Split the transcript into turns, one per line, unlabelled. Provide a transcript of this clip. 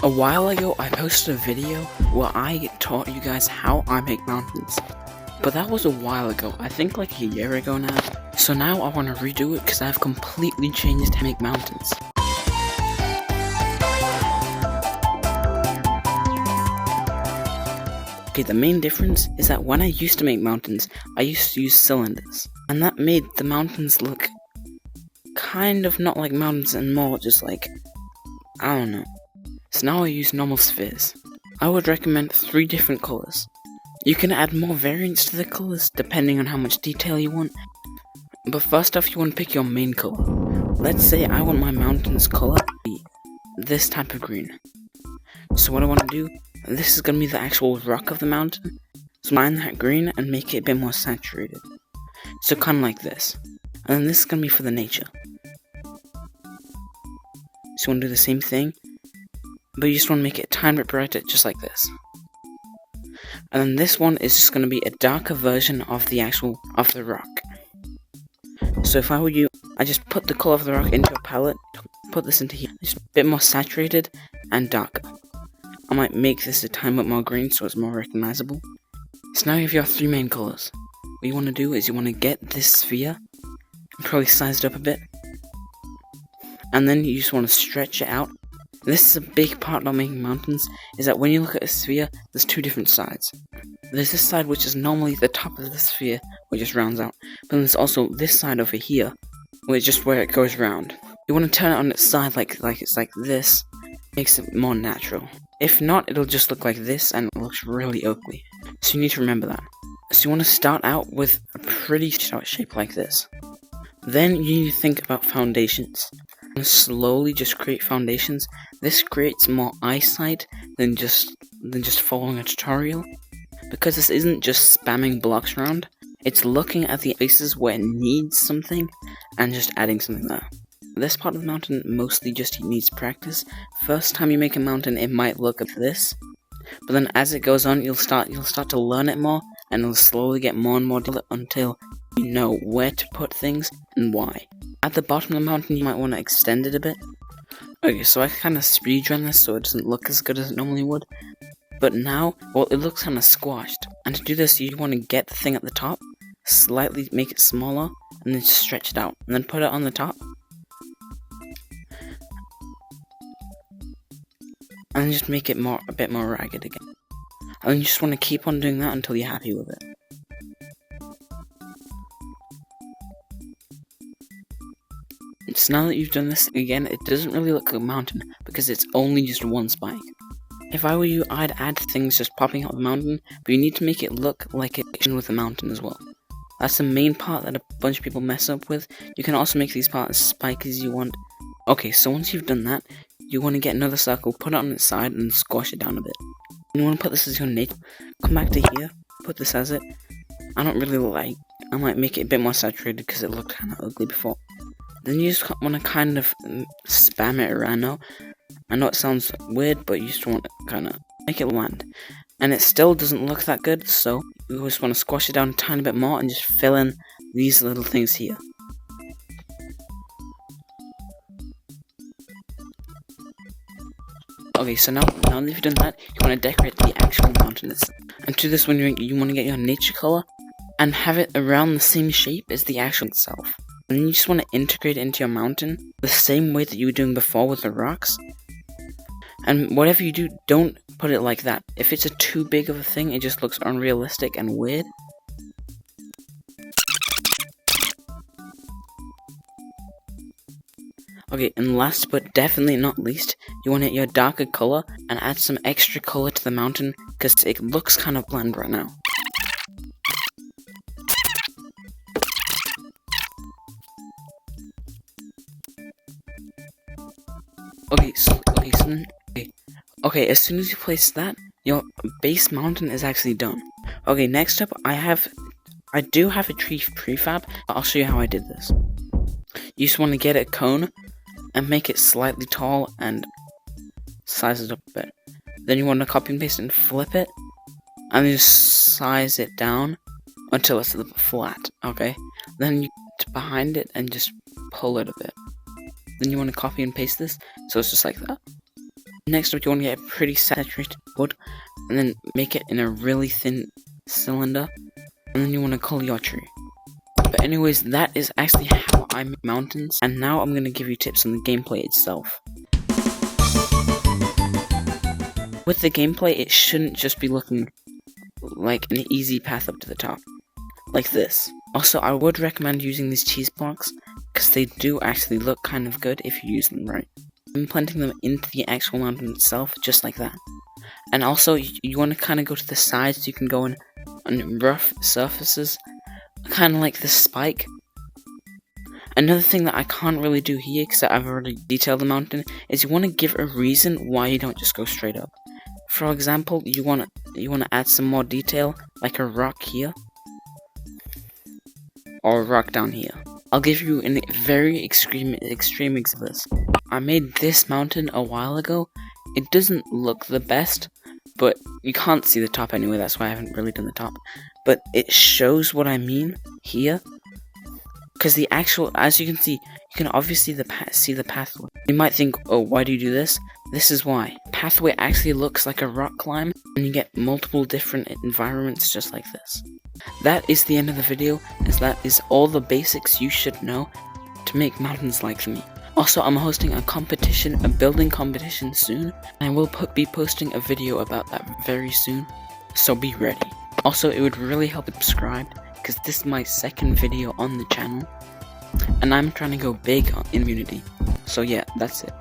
A while ago, I posted a video where I taught you guys how I make mountains. But that was a while ago, I think like a year ago now. So now I want to redo it because I've completely changed how to make mountains. Okay, the main difference is that when I used to make mountains, I used to use cylinders. And that made the mountains look kind of not like mountains and more just like, I don't know. So now I use normal spheres. I would recommend 3 different colors. You can add more variants to the colors depending on how much detail you want. But first off, you want to pick your main color. Let's say I want my mountain's color to be this type of green. So what I want to do, this is going to be the actual rock of the mountain. So line that green and make it a bit more saturated. So kind of like this. And then this is going to be for the nature. So you want to do the same thing, but you just want to make it a tiny bit brighter, just like this. And then this one is just going to be a darker version of the rock. So if I were you, I just put the color of the rock into a palette, put this into here, just a bit more saturated and darker. I might make this a tiny bit more green so it's more recognizable. So now you have your 3 main colors. What you want to do is you want to get this sphere, and probably size it up a bit, and then you just want to stretch it out. This is a big part about making mountains, is that when you look at a sphere, there's 2 different sides. There's this side which is normally the top of the sphere, which just rounds out, but then there's also this side over here, which is just where it goes round. You want to turn it on its side like it's like this, makes it more natural. If not, it'll just look like this and it looks really ugly. So you need to remember that. So you want to start out with a pretty shape like this. Then you need to think about foundations. And slowly just create foundations. This creates more eyesight than just following a tutorial. Because this isn't just spamming blocks around, it's looking at the places where it needs something and just adding something there. This part of the mountain mostly just needs practice. First time you make a mountain, it might look like this, but then as it goes on, you'll start to learn it more, and it'll slowly get more and more until you know where to put things and why. At the bottom of the mountain, you might want to extend it a bit. Okay, so I kind of speedrun this so it doesn't look as good as it normally would. But now, well, it looks kind of squashed. And to do this, you want to get the thing at the top, slightly make it smaller, and then just stretch it out, and then put it on the top. And then just make it a bit more ragged again. And then you just want to keep on doing that until you're happy with it. So now that you've done this again, it doesn't really look like a mountain because it's only just one spike. If I were you, I'd add things just popping out of the mountain, but you need to make it look like it's with the mountain as well. That's the main part that a bunch of people mess up with. You can also make these parts as spiky as you want. Okay, so once you've done that, you want to get another circle, put it on its side, and squash it down a bit. You want to put this as your nature. Come back to here, put this as it. I might make it a bit more saturated because it looked kind of ugly before. Then you just want to kind of spam it around now. I know it sounds weird, but you just want to kind of make it land. And it still doesn't look that good, so you just want to squash it down a tiny bit more and just fill in these little things here. Okay, so now that you've done that, you want to decorate the actual mountain. And to this one, you want to get your nature color and have it around the same shape as the actual itself. And then you just want to integrate it into your mountain the same way that you were doing before with the rocks. And whatever you do, don't put it like that. If it's too big of a thing, it just looks unrealistic and weird. Okay, and last but definitely not least, you want to get your darker color and add some extra color to the mountain because it looks kind of bland right now. Okay, as soon as you place that, your base mountain is actually done. Okay, next up, I do have a tree prefab. I'll show you how I did this. You just want to get a cone and make it slightly tall and size it up a bit. Then you want to copy and paste and flip it, and just size it down until it's a little flat, okay? Then you get behind it and just pull it a bit. Then you want to copy and paste this, so it's just like that. Next up, you want to get a pretty saturated wood, and then make it in a really thin cylinder, and then you want to color your tree. But anyways, that is actually how I make mountains, and now I'm going to give you tips on the gameplay itself. With the gameplay, it shouldn't just be looking like an easy path up to the top, like this. Also, I would recommend using these cheese blocks, because they do actually look kind of good if you use them right. I'm planting them into the actual mountain itself, just like that. And also, you want to kind of go to the sides, you can go on rough surfaces, kind of like this spike. Another thing that I can't really do here, because I've already detailed the mountain, is you want to give a reason why you don't just go straight up. For example, you want to add some more detail, like a rock here, or a rock down here. I'll give you a very extreme example of this. I made this mountain a while ago. It doesn't look the best, but you can't see the top anyway, that's why I haven't really done the top. But it shows what I mean here, because the actual, as you can see, you can obviously see the pathway. You might think, oh, why do you do this? This is why. Pathway actually looks like a rock climb, and you get multiple different environments just like this. That is the end of the video, as that is all the basics you should know to make mountains like me. Also, I'm hosting a building competition soon, and I will be posting a video about that very soon, so be ready. Also, it would really help if subscribed, because this is my second video on the channel, and I'm trying to go big in community. So yeah, that's it.